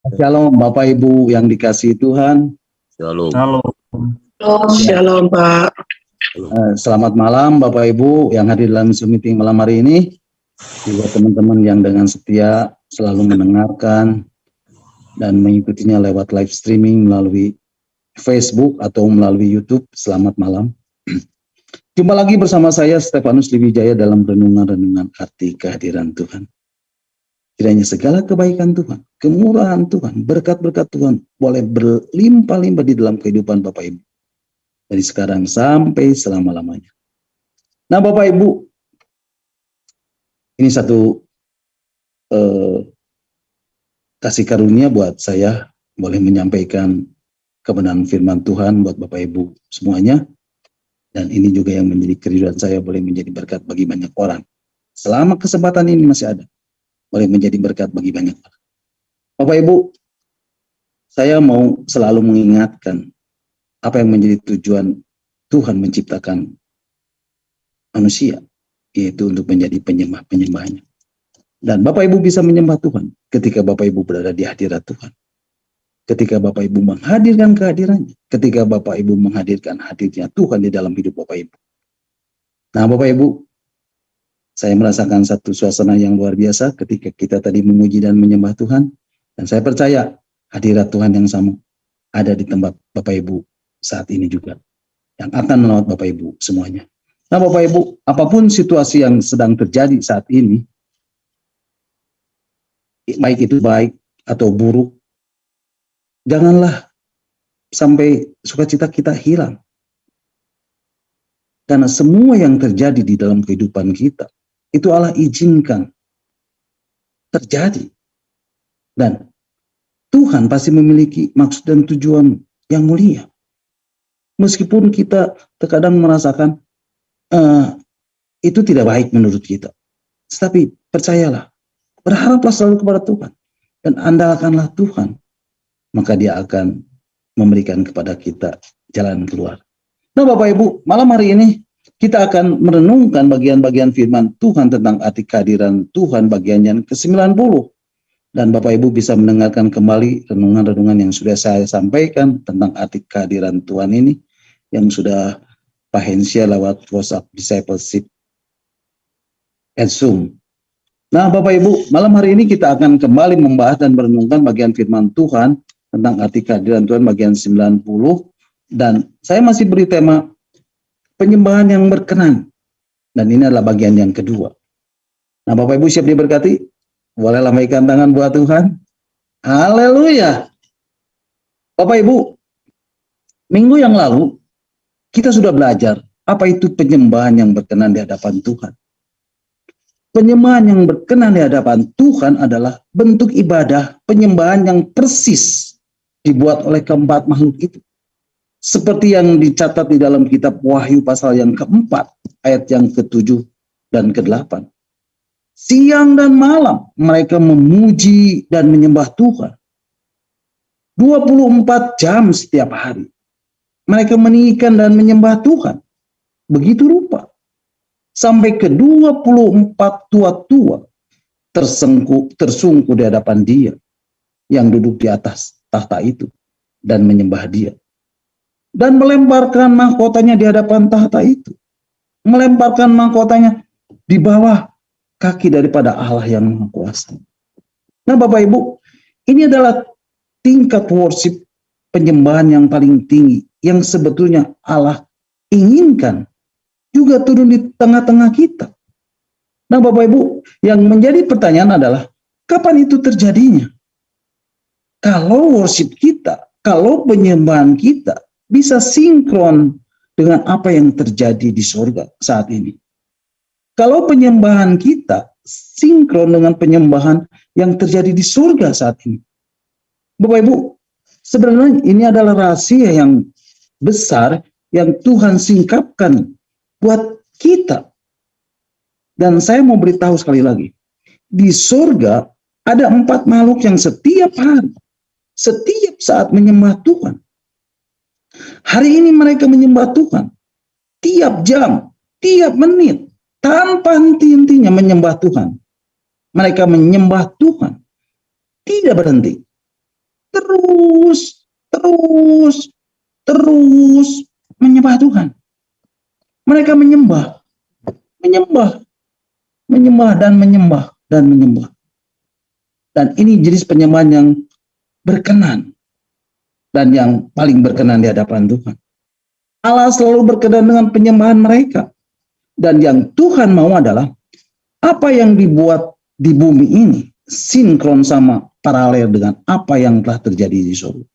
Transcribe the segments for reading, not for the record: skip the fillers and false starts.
Shalom Bapak Ibu yang dikasihi Tuhan. Shalom. Halo. Shalom Pak. Selamat malam Bapak Ibu yang hadir dalam Zoom meeting malam hari ini. Juga teman-teman yang dengan setia selalu mendengarkan dan mengikutinya lewat live streaming melalui Facebook atau melalui YouTube. Selamat malam. Jumpa lagi bersama saya Stefanus Liwijaya dalam renungan-renungan arti kehadiran Tuhan. Kiranya segala kebaikan Tuhan, kemurahan Tuhan, berkat-berkat Tuhan boleh berlimpah-limpah di dalam kehidupan Bapak Ibu. Dari sekarang sampai selama-lamanya. Nah Bapak Ibu, ini satu kasih karunia buat saya boleh menyampaikan kebenaran firman Tuhan buat Bapak Ibu semuanya. Dan ini juga yang menjadi kerinduan saya boleh menjadi berkat bagi banyak orang. Selama kesempatan ini masih ada, boleh menjadi berkat bagi banyak orang. Bapak Ibu, saya mau selalu mengingatkan apa yang menjadi tujuan Tuhan menciptakan manusia, yaitu untuk menjadi penyembah-penyembahnya. Dan Bapak Ibu bisa menyembah Tuhan ketika Bapak Ibu berada di hadirat Tuhan. Ketika Bapak Ibu menghadirkan kehadirannya, ketika Bapak Ibu menghadirkan hadirnya Tuhan di dalam hidup Bapak Ibu. Nah Bapak Ibu, saya merasakan satu suasana yang luar biasa ketika kita tadi memuji dan menyembah Tuhan. Dan saya percaya hadirat Tuhan yang sama ada di tempat Bapak Ibu saat ini juga. Yang akan melawat Bapak Ibu semuanya. Nah Bapak Ibu, apapun situasi yang sedang terjadi saat ini, baik itu baik atau buruk, janganlah sampai sukacita kita hilang. Karena semua yang terjadi di dalam kehidupan kita, itu Allah izinkan terjadi. Dan Tuhan pasti memiliki maksud dan tujuan yang mulia. Meskipun kita terkadang merasakan itu tidak baik menurut kita. Tetapi percayalah, berharaplah selalu kepada Tuhan. Dan andalkanlah Tuhan. Maka dia akan memberikan kepada kita jalan keluar. Nah Bapak Ibu, malam hari ini kita akan merenungkan bagian-bagian firman Tuhan tentang arti kehadiran Tuhan bagian yang ke-90. Dan Bapak Ibu bisa mendengarkan kembali renungan-renungan yang sudah saya sampaikan tentang arti kehadiran Tuhan ini, yang sudah Pak Hensia lewat WhatsApp Discipleship and Zoom. Nah Bapak Ibu, malam hari ini kita akan kembali membahas dan merenungkan bagian firman Tuhan tentang arti kehadiran Tuhan bagian 90. Dan saya masih beri tema penyembahan yang berkenan. Dan ini adalah bagian yang kedua. Nah Bapak Ibu siap diberkati? Boleh lambaikan tangan buat Tuhan. Haleluya. Bapak Ibu, minggu yang lalu kita sudah belajar apa itu penyembahan yang berkenan di hadapan Tuhan. Penyembahan yang berkenan di hadapan Tuhan adalah bentuk ibadah penyembahan yang persis dibuat oleh keempat makhluk itu. Seperti yang dicatat di dalam kitab Wahyu pasal yang keempat, ayat yang ke-7 dan ke-8. Siang dan malam mereka memuji dan menyembah Tuhan. 24 jam setiap hari. Mereka meninggikan dan menyembah Tuhan. Begitu rupa. Sampai ke-24 tua-tua tersungkur di hadapan Dia yang duduk di atas tahta itu dan menyembah Dia. Dan melemparkan mahkotanya di hadapan tahta itu. Melemparkan mahkotanya di bawah kaki daripada Allah yang Maha Kuasa. Nah Bapak Ibu, ini adalah tingkat worship penyembahan yang paling tinggi, yang sebetulnya Allah inginkan juga turun di tengah-tengah kita. Nah Bapak Ibu, yang menjadi pertanyaan adalah, kapan itu terjadinya? Kalau worship kita, kalau penyembahan kita bisa sinkron dengan apa yang terjadi di surga saat ini. Kalau penyembahan kita sinkron dengan penyembahan yang terjadi di surga saat ini. Bapak Ibu, sebenarnya ini adalah rahasia yang besar yang Tuhan singkapkan buat kita. Dan saya mau beritahu sekali lagi. Di surga ada 4 makhluk yang setiap hari, setiap saat menyembah Tuhan. Hari ini mereka menyembah Tuhan. Tiap jam, tiap menit, tanpa henti-hentinya menyembah Tuhan. Mereka menyembah Tuhan. Tidak berhenti. terus menyembah Tuhan. Mereka menyembah dan menyembah. Dan ini jenis penyembahan yang berkenan dan yang paling berkenan di hadapan Tuhan. Allah selalu berkenan dengan penyembahan mereka. Dan yang Tuhan mau adalah apa yang dibuat di bumi ini sinkron sama paralel dengan apa yang telah terjadi di surga.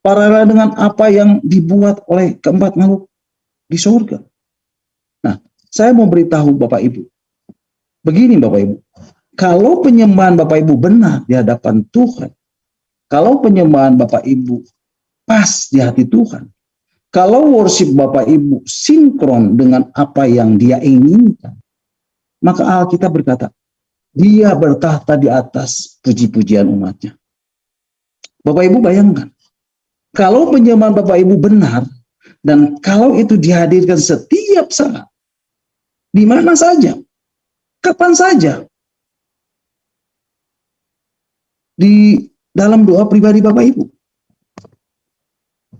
Paralel dengan apa yang dibuat oleh keempat makhluk di surga. Nah, saya mau beritahu Bapak Ibu. Begini Bapak Ibu. Kalau penyembahan Bapak Ibu benar di hadapan Tuhan, kalau penyembahan Bapak Ibu pas di hati Tuhan, kalau worship Bapak Ibu sinkron dengan apa yang Dia inginkan, maka Alkitab berkata, Dia bertahta di atas puji-pujian umatnya. Bapak Ibu bayangkan, kalau penyembahan Bapak Ibu benar, dan kalau itu dihadirkan setiap saat, di mana saja, kapan saja, di dalam doa pribadi Bapak Ibu,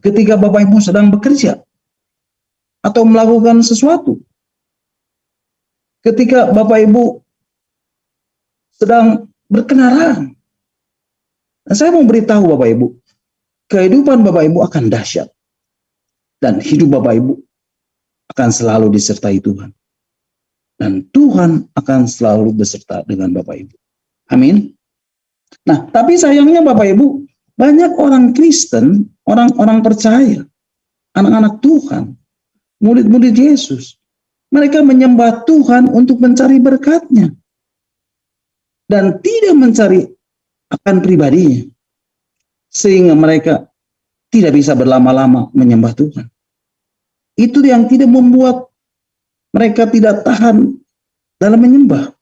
ketika Bapak Ibu sedang bekerja, atau melakukan sesuatu, ketika Bapak Ibu sedang berkendaraan. Nah, saya mau beritahu Bapak Ibu, kehidupan Bapak Ibu akan dahsyat. Dan hidup Bapak Ibu akan selalu disertai Tuhan. Dan Tuhan akan selalu beserta dengan Bapak Ibu. Amin. Nah, tapi sayangnya Bapak Ibu, banyak orang Kristen, orang-orang percaya, anak-anak Tuhan, murid-murid Yesus, mereka menyembah Tuhan untuk mencari berkat-Nya. Dan tidak mencari akan pribadinya. Sehingga mereka tidak bisa berlama-lama menyembah Tuhan. Itu yang tidak membuat mereka tidak tahan dalam menyembah.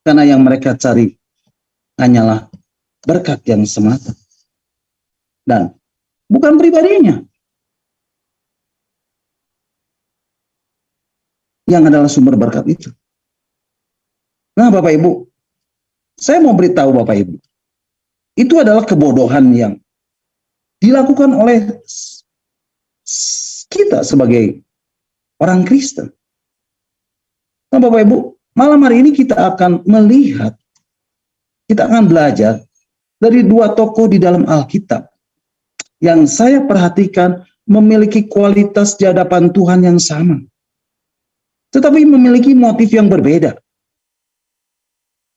Karena yang mereka cari hanyalah berkat yang semata. Dan bukan pribadinya. Yang adalah sumber berkat itu. Nah Bapak Ibu, saya mau beritahu Bapak Ibu, itu adalah kebodohan yang dilakukan oleh kita sebagai orang Kristen. Nah Bapak Ibu, malam hari ini kita akan melihat, kita akan belajar dari dua tokoh di dalam Alkitab yang saya perhatikan memiliki kualitas di hadapan Tuhan yang sama, tetapi memiliki motif yang berbeda.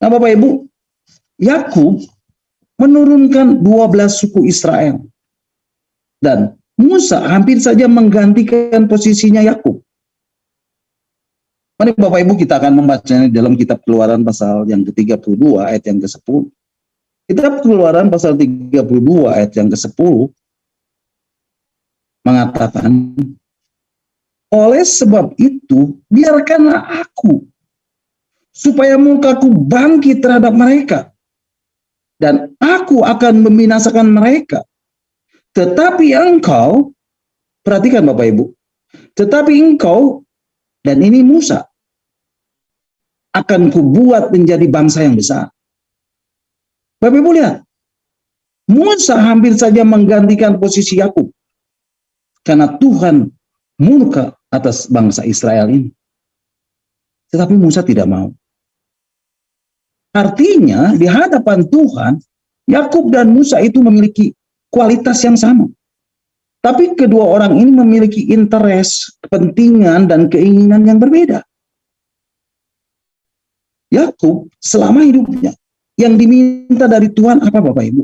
Nah Bapak Ibu, Yakub menurunkan 12 suku Israel. Dan Musa hampir saja menggantikan posisinya Yakub. Mari Bapak Ibu kita akan membacanya dalam kitab Keluaran pasal yang ke-32 ayat yang ke-10. Kitab Keluaran pasal 32 ayat yang ke-10 mengatakan, oleh sebab itu biarkanlah aku supaya mukaku bangkit terhadap mereka, dan aku akan membinasakan mereka. Tetapi engkau, perhatikan Bapak Ibu, tetapi engkau, dan ini Musa, akan kubuat menjadi bangsa yang besar. Bapak Ibu lihat, Musa hampir saja menggantikan posisi Yakub, karena Tuhan murka atas bangsa Israel ini. Tetapi Musa tidak mau. Artinya di hadapan Tuhan, Yakub dan Musa itu memiliki kualitas yang sama. Tapi kedua orang ini memiliki interest, kepentingan, dan keinginan yang berbeda. Yakub selama hidupnya, yang diminta dari Tuhan apa Bapak Ibu?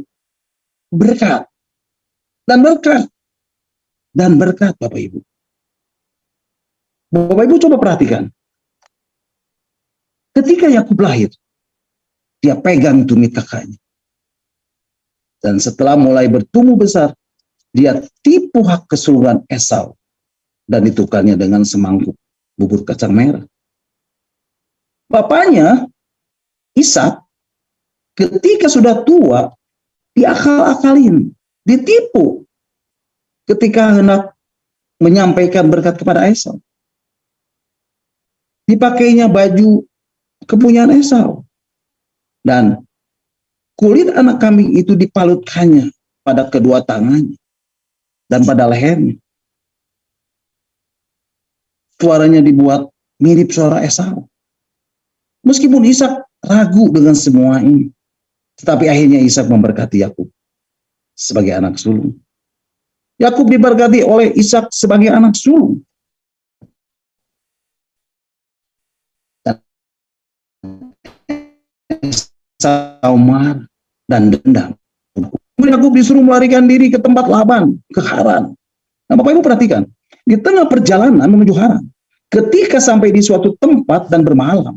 Berkat. Dan berkat. Dan berkat Bapak Ibu. Bapak Ibu coba perhatikan. Ketika Yakub lahir, dia pegang tumit kakaknya. Dan setelah mulai bertumbuh besar, dia tipu hak keseluruhan Esau dan ditukarnya dengan semangkuk bubur kacang merah. Bapaknya, Ishak, ketika sudah tua, diakal-akalin, ditipu ketika hendak menyampaikan berkat kepada Esau. Dipakainya baju kepunyaan Esau. Dan kulit anak kambing itu dipalutkannya pada kedua tangannya dan pada lehernya. Suaranya dibuat mirip suara Esau. Meskipun Ishak ragu dengan semua ini, tetapi akhirnya Ishak memberkati Yakub sebagai anak sulung. Yakub diberkati oleh Ishak sebagai anak sulung. Dan Esau marah dan dendam. Yakub disuruh melarikan diri ke tempat Laban, ke Haran. Nah, Bapak Ibu perhatikan, di tengah perjalanan menuju Haran, ketika sampai di suatu tempat dan bermalam,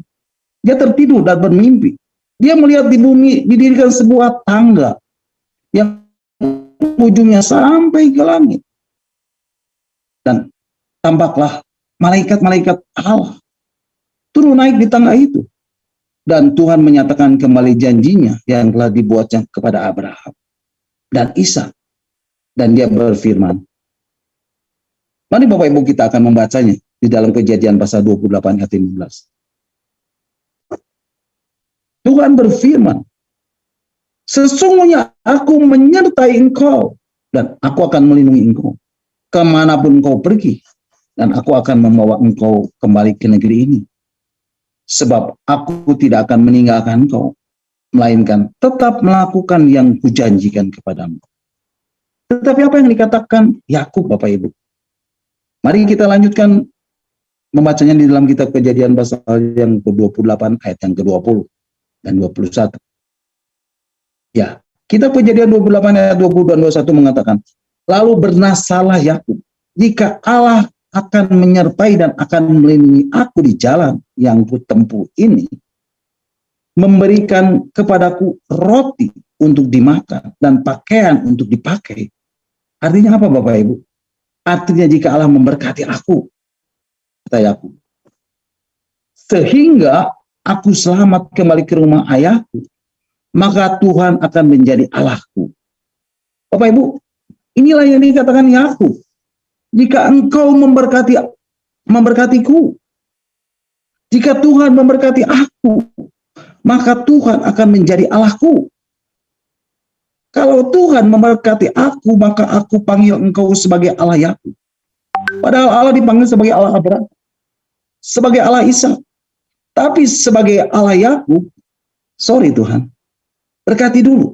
dia tertidur dan bermimpi. Dia melihat di bumi didirikan sebuah tangga yang ujungnya sampai ke langit. Dan tampaklah malaikat-malaikat Allah turun naik di tangga itu. Dan Tuhan menyatakan kembali janjinya yang telah dibuatnya kepada Abraham dan Ishak. Dan dia berfirman. Mari Bapak Ibu kita akan membacanya di dalam Kejadian pasal 28 ayat 15. Tuhan berfirman, sesungguhnya aku menyertai engkau dan aku akan melindungi engkau kemanapun engkau pergi, dan aku akan membawa engkau kembali ke negeri ini. Sebab aku tidak akan meninggalkan engkau, melainkan tetap melakukan yang kujanjikan kepadamu. Tetapi apa yang dikatakan Yakub, Bapak Ibu? Mari kita lanjutkan membacanya di dalam kitab Kejadian pasal yang ke-28 ayat yang ke-20 dan 21. Ya, kitab Kejadian 28 ayat 20 dan 21 mengatakan, lalu bernasalah Yakub jika Allah akan menyertai dan akan melindungi aku di jalan yang kutempuh ini, memberikan kepadaku roti untuk dimakan dan pakaian untuk dipakai. Artinya apa Bapak Ibu? Artinya jika Allah memberkati aku, kata Yakub, sehingga aku selamat kembali ke rumah ayahku, maka Tuhan akan menjadi Allahku. Bapak Ibu, inilah yang dikatakan Yakub. Jika engkau memberkatiku, jika Tuhan memberkati aku, maka Tuhan akan menjadi Allahku. Kalau Tuhan memberkati aku, maka aku panggil engkau sebagai Allah Yakub. Padahal Allah dipanggil sebagai Allah Abraham, sebagai Allah Ishak. Tapi sebagai Allah Yakub, sorry Tuhan, berkati dulu.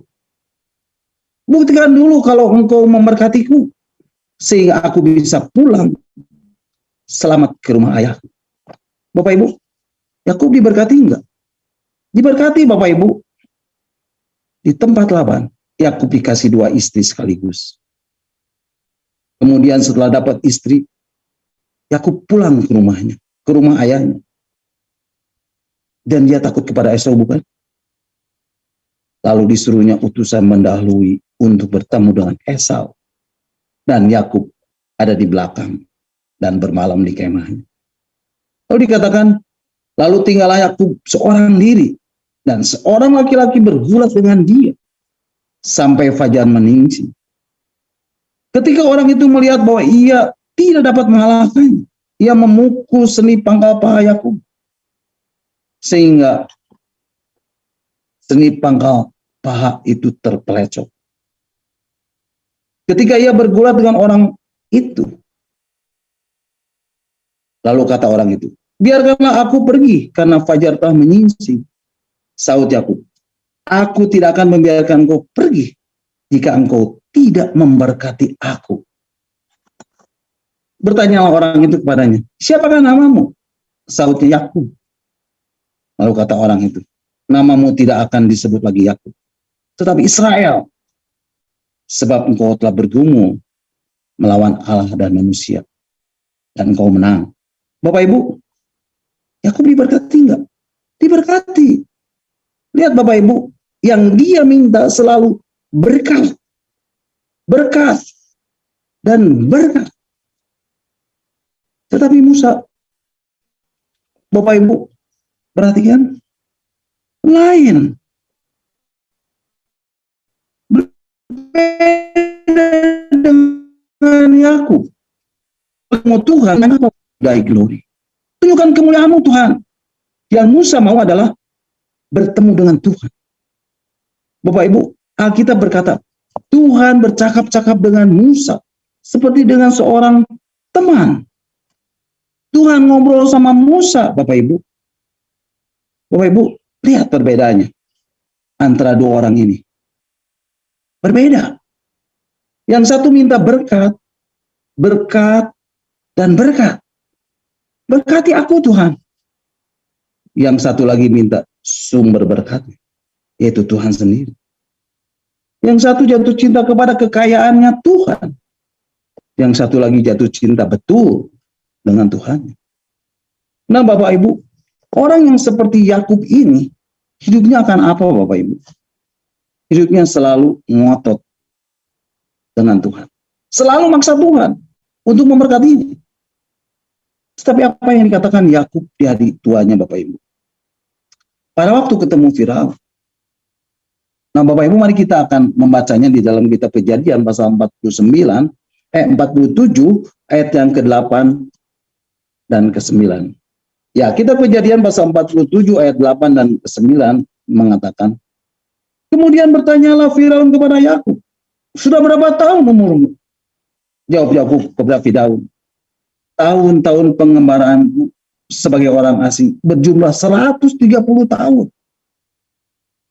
Buktikan dulu kalau engkau memberkatiku, sehingga aku bisa pulang selamat ke rumah ayahku. Bapak Ibu, Yakub diberkati enggak? Diberkati Bapak Ibu. Di tempat Laban, Yakub dikasih 2 istri sekaligus. Kemudian setelah dapat istri, Yakub pulang ke rumahnya, ke rumah ayahnya. Dan dia takut kepada Esau, bukan? Lalu disuruhnya utusan mendahului untuk bertemu dengan Esau. Dan Yakub ada di belakang dan bermalam di kemahnya. Lalu dikatakan, lalu tinggallah Yakub seorang diri dan seorang laki-laki bergulat dengan dia sampai fajar menyingsing. Ketika orang itu melihat bahwa ia tidak dapat mengalahkannya, ia memukul seni pangkal paha Yakub sehingga seni pangkal paha itu terpelecok. Ketika ia bergulat dengan orang itu, lalu kata orang itu, biarkanlah aku pergi karena fajar telah menyingsing. Sahut Yakub, aku tidak akan membiarkan engkau pergi jika engkau tidak memberkati aku. Bertanyalah orang itu kepadanya, siapakah namamu? Sahutnya Yakub. Lalu kata orang itu, namamu tidak akan disebut lagi Yakub, tetapi Israel. Sebab engkau telah bergumul melawan Allah dan manusia, dan engkau menang. Bapak Ibu, Yakub diberkati enggak? Diberkati. Lihat Bapak Ibu, yang dia minta selalu berkat, berkat, dan berkat. Tetapi Musa, Bapak Ibu, perhatikan, lain. Dengan Yakub, mau Tuhan dari glory, tunjukkan kemuliaan-Mu Tuhan. Yang Musa mau adalah bertemu dengan Tuhan, Bapak Ibu, Alkitab berkata, Tuhan bercakap-cakap dengan Musa seperti dengan seorang teman. Tuhan ngobrol sama Musa, Bapak Ibu. Bapak Ibu, lihat perbedaannya antara dua orang ini. Berbeda. Yang satu minta berkat, dan berkat. Berkati aku Tuhan. Yang satu lagi minta sumber berkat, yaitu Tuhan sendiri. Yang satu jatuh cinta kepada kekayaannya Tuhan. Yang satu lagi jatuh cinta betul dengan Tuhan. Nah Bapak Ibu, orang yang seperti Yakub ini, hidupnya akan apa Bapak Ibu? Hidupnya selalu ngotot dengan Tuhan. Selalu maksa Tuhan untuk memberkatinya. Tetapi apa yang dikatakan Yakub di hari tuanya Bapak Ibu? Pada waktu ketemu Firaun. Nah Bapak Ibu, mari kita akan membacanya di dalam kitab Kejadian pasal 47 ayat yang ke-8 dan ke-9. Ya, kitab Kejadian pasal 47 ayat 8 dan ke-9 mengatakan, kemudian bertanyalah Firaun kepada Yakub, sudah berapa tahun umurmu? Jawab Yakub kepada Firaun, tahun-tahun pengembaraanku sebagai orang asing berjumlah 130 tahun.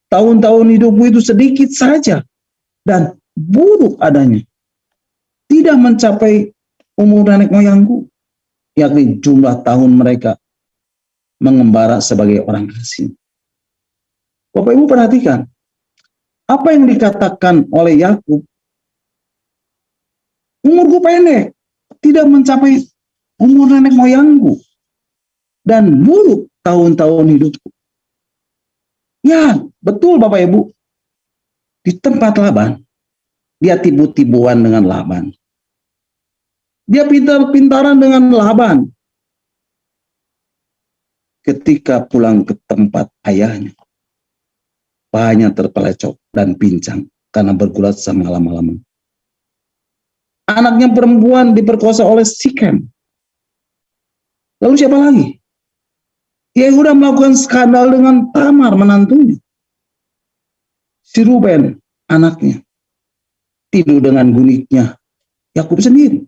Tahun-tahun hidupmu itu sedikit saja dan buruk adanya. Tidak mencapai umur nenek moyangku, yakni jumlah tahun mereka mengembara sebagai orang asing. Bapak Ibu perhatikan, apa yang dikatakan oleh Yakub, umurku pendek, tidak mencapai umur nenek moyangku, dan buruk tahun-tahun hidupku. Ya, betul Bapak Ibu. Di tempat Laban, dia tibu-tibuan dengan Laban. Dia pintar-pintaran dengan Laban. Ketika pulang ke tempat ayahnya, pahanya terpelecok dan pincang karena bergulat sama lama-lama. Anaknya perempuan diperkosa oleh Sikem. Lalu siapa lagi? Yehuda melakukan skandal dengan Tamar menantunya. Si Ruben anaknya tidur dengan guniknya Yakub sendiri.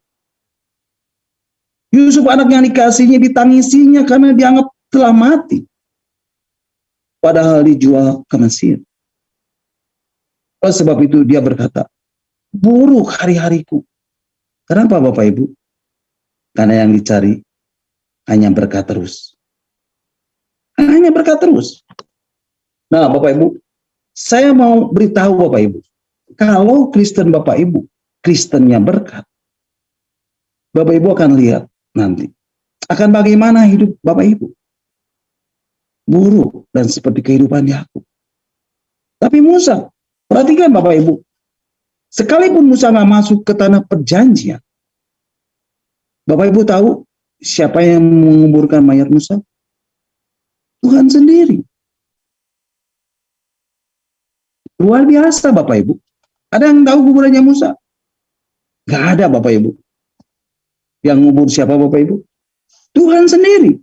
Yusuf anak yang dikasihnya ditangisinya karena dianggap telah mati. Padahal dijual ke Mesir. Oleh sebab itu dia berkata, buruk hari-hariku. Kenapa Bapak Ibu? Karena yang dicari hanya berkat terus. Hanya berkat terus. Nah Bapak Ibu, saya mau beritahu Bapak Ibu, kalau Kristen Bapak Ibu, Kristennya berkat, Bapak Ibu akan lihat nanti, akan bagaimana hidup Bapak Ibu. Buruk dan seperti kehidupan Yakub. Tapi Musa, perhatikan Bapak Ibu, sekalipun Musa nggak masuk ke tanah perjanjian, Bapak Ibu tahu siapa yang menguburkan mayat Musa? Tuhan sendiri. Luar biasa Bapak Ibu. Ada yang tahu kuburannya Musa? Gak ada Bapak Ibu. Yang ngubur siapa Bapak Ibu? Tuhan sendiri.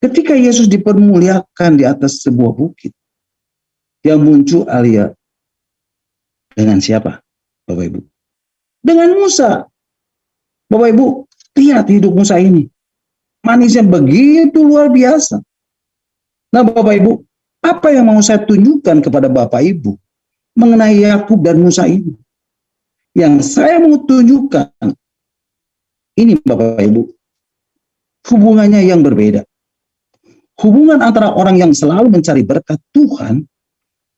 Ketika Yesus dipermuliakan di atas sebuah bukit, yang muncul Alia dengan siapa Bapak Ibu? Dengan Musa. Bapak Ibu, lihat hidup Musa ini. Manisnya begitu luar biasa. Nah Bapak Ibu, apa yang mau saya tunjukkan kepada Bapak Ibu mengenai Yakub dan Musa ini? Yang saya mau tunjukkan, ini Bapak Ibu, hubungannya yang berbeda. Hubungan antara orang yang selalu mencari berkat Tuhan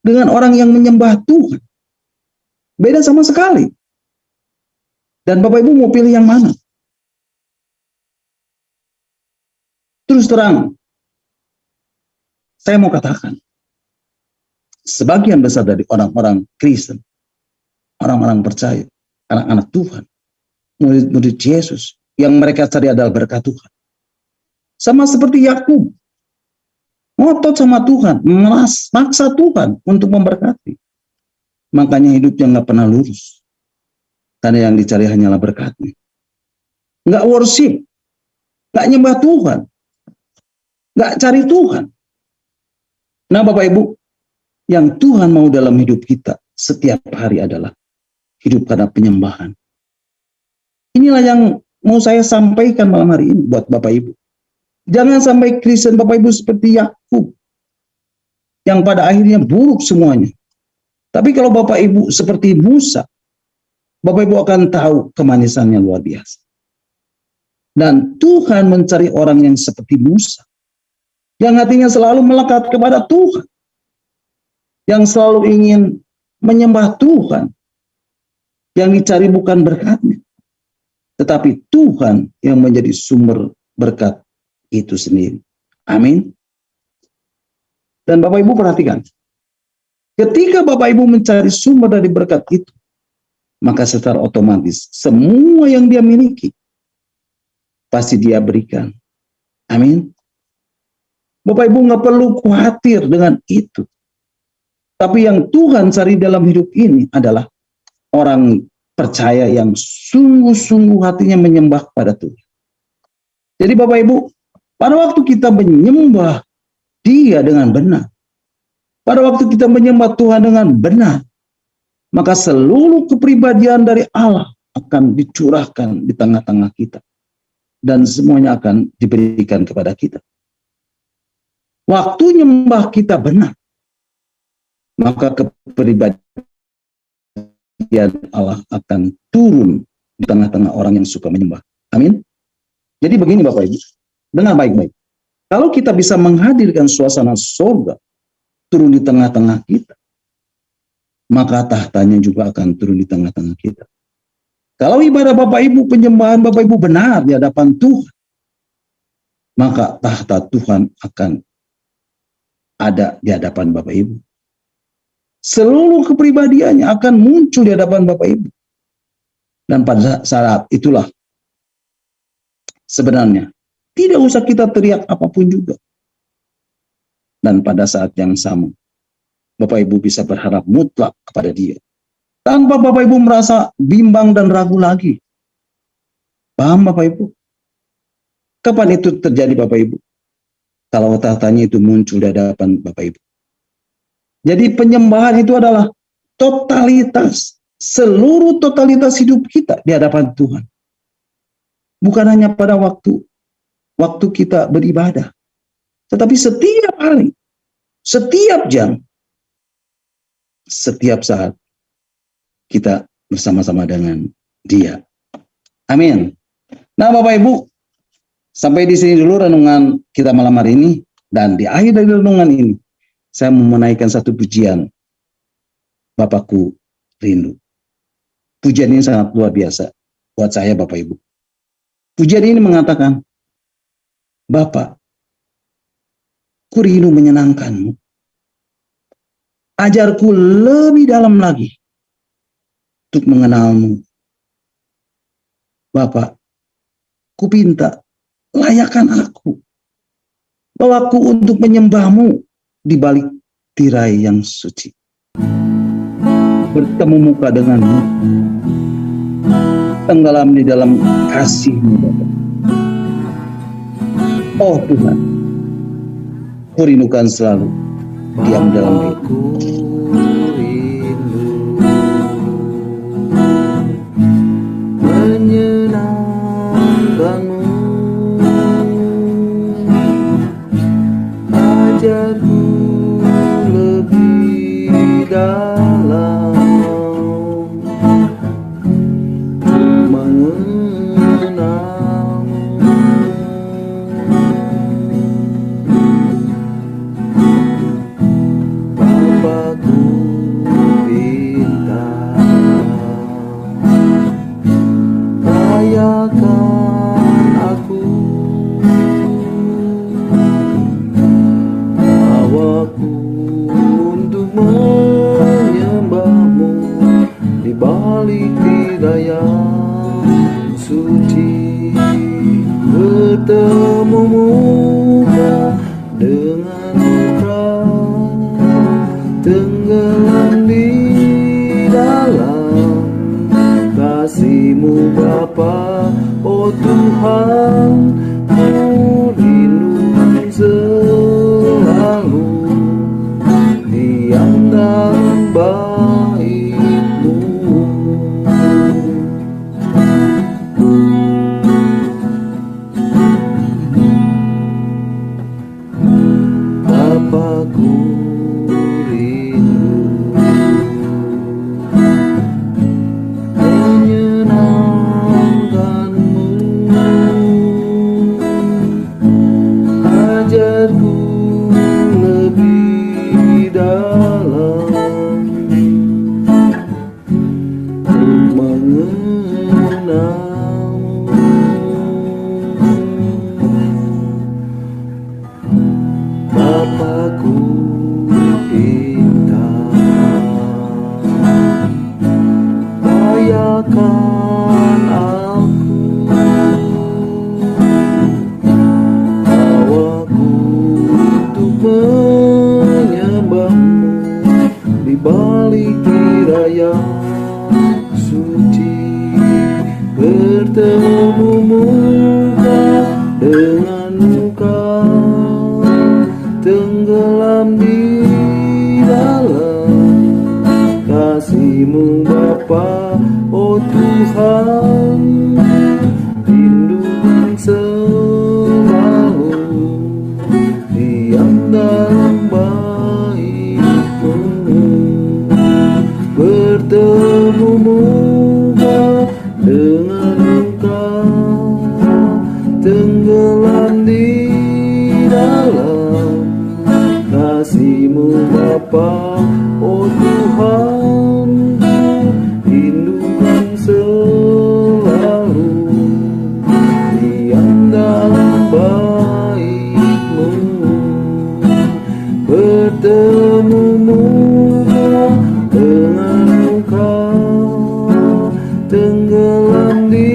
dengan orang yang menyembah Tuhan. Beda sama sekali. Dan Bapak Ibu mau pilih yang mana? Terus terang, saya mau katakan, sebagian besar dari orang-orang Kristen, orang-orang percaya, anak-anak Tuhan, murid-murid Yesus, yang mereka cari adalah berkat Tuhan. Sama seperti Yakub, ngotot sama Tuhan, maksa Tuhan untuk memberkati. Makanya hidupnya nggak pernah lurus. Karena yang dicari hanyalah berkatnya. Nggak worship, nggak nyembah Tuhan, nggak cari Tuhan. Nah Bapak Ibu, Yang Tuhan mau dalam hidup kita setiap hari adalah hidup karena penyembahan. Inilah yang mau saya sampaikan malam hari ini buat Bapak Ibu. Jangan sampai Kristen Bapak Ibu seperti Yakub yang pada akhirnya buruk semuanya. Tapi kalau Bapak Ibu seperti Musa, Bapak Ibu akan tahu kemanisannya luar biasa. Dan Tuhan mencari orang yang seperti Musa, yang hatinya selalu melekat kepada Tuhan, yang selalu ingin menyembah Tuhan, yang dicari bukan berkatnya, tetapi Tuhan yang menjadi sumber berkat itu sendiri. Amin. Dan Bapak Ibu perhatikan, ketika Bapak Ibu mencari sumber dari berkat itu, maka secara otomatis semua yang dia miliki pasti dia berikan. Amin. Bapak Ibu nggak perlu khawatir dengan itu. Tapi yang Tuhan cari dalam hidup ini adalah orang percaya yang sungguh-sungguh hatinya menyembah pada Tuhan. Jadi Bapak Ibu, pada waktu kita menyembah Dia dengan benar, pada waktu kita menyembah Tuhan dengan benar, maka seluruh kepribadian dari Allah akan dicurahkan di tengah-tengah kita. Dan semuanya akan diberikan kepada kita. Waktu nyembah kita benar, maka kepribadian Allah akan turun di tengah-tengah orang yang suka menyembah. Amin. Jadi begini Bapak Ibu, dengar baik-baik. Kalau kita bisa menghadirkan suasana surga turun di tengah-tengah kita, maka tahtanya juga akan turun di tengah-tengah kita. Kalau ibadah Bapak Ibu, penyembahan Bapak Ibu benar di hadapan Tuhan, maka tahta Tuhan akan ada di hadapan Bapak Ibu. Seluruh kepribadiannya akan muncul di hadapan Bapak Ibu. Dan pada saat itulah sebenarnya tidak usah kita teriak apapun juga. Dan pada saat yang sama, Bapak Ibu bisa berharap mutlak kepada Dia. Tanpa Bapak Ibu merasa bimbang dan ragu lagi. Paham Bapak Ibu? Kapan itu terjadi Bapak Ibu? Kalau tahtanya itu muncul di hadapan Bapak Ibu. Jadi penyembahan itu adalah totalitas, seluruh totalitas hidup kita di hadapan Tuhan. Bukan hanya pada waktu kita beribadah, tetapi setiap hari, setiap jam, setiap saat kita bersama-sama dengan Dia. Amin. Nah Bapak Ibu, sampai di sini dulu renungan kita malam hari ini. Dan di akhir dari renungan ini, saya mau menaikkan satu pujian, Bapakku Rindu. Pujian ini sangat luar biasa buat saya Bapak Ibu. Pujian ini mengatakan, Bapak, ku rindu menyenangkanmu. Ajarku lebih dalam lagi untuk mengenalmu. Bapak, ku pinta, layakkan aku. Bawaku untuk menyembahmu di balik tirai yang suci. Bertemu muka denganmu. Tenggelam di dalam kasih-Mu, Bapak. Oh Tuhan, ku rindukan selalu diam dalam diri. Menyenangkanmu, ajarku lebih dalam mengenalmu. Bapakku pinta, layakan aku, bawaku untuk menyembahmu di balik tirai yang suci. Bertemu muka dengan muka, tenggelam di dalam kasih-Mu Bapa. Oh Tuhan, ku rindu selalu diam bertemu muka dengan muka, tenggelam di dalam kasih-Mu Bapa. Oh Tuhan, rindu dan selalu diam dalam bait-Mu, bertemu muka dengan muka, tenggelam di dalam kasih-Mu Bapa. Oh Tuhan, rindu dan selalu diam dalam bait-Mu, bertemu muka dengan muka, tenggelam di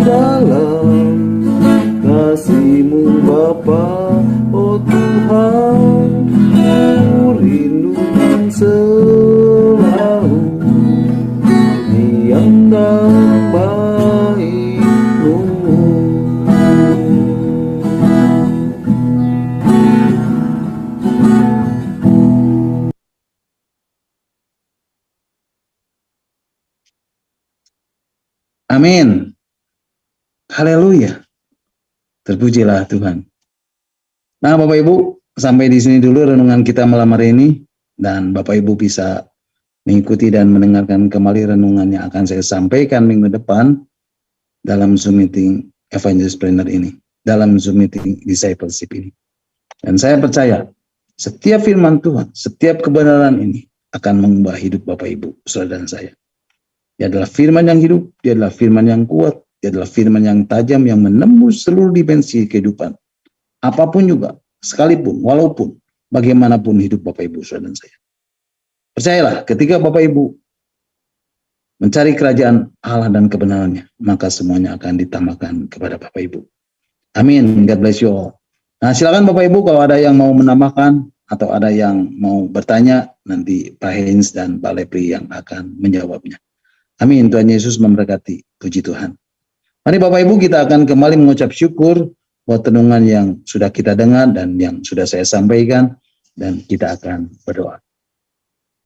dalam kasih-Mu Bapa. Oh Tuhan, ku rindu dan selalu diam dalam bait-Mu. Amin. Haleluya. Terpujilah Tuhan. Nah, Bapak Ibu, sampai di sini dulu renungan kita malam hari ini, dan Bapak Ibu bisa mengikuti dan mendengarkan kembali renungan yang akan saya sampaikan minggu depan dalam Zoom meeting Evangelist Planner ini, dalam Zoom meeting Discipleship ini. Dan saya percaya setiap firman Tuhan, setiap kebenaran ini akan mengubah hidup Bapak Ibu, saudara dan saya. Dia adalah firman yang hidup, dia adalah firman yang kuat, dia adalah firman yang tajam yang menembus seluruh dimensi kehidupan. Apapun juga, sekalipun, walaupun, bagaimanapun hidup Bapak Ibu, saudara dan saya. Percayalah, ketika Bapak Ibu mencari kerajaan Allah dan kebenarannya, maka semuanya akan ditambahkan kepada Bapak Ibu. Amin. God bless you all. Nah, silakan Bapak Ibu kalau ada yang mau menambahkan atau ada yang mau bertanya, nanti Pak Hens dan Pak Lepri yang akan menjawabnya. Amin. Tuhan Yesus memberkati. Puji Tuhan. Mari Bapak Ibu, kita akan kembali mengucap syukur buat renungan yang sudah kita dengar dan yang sudah saya sampaikan, dan kita akan berdoa.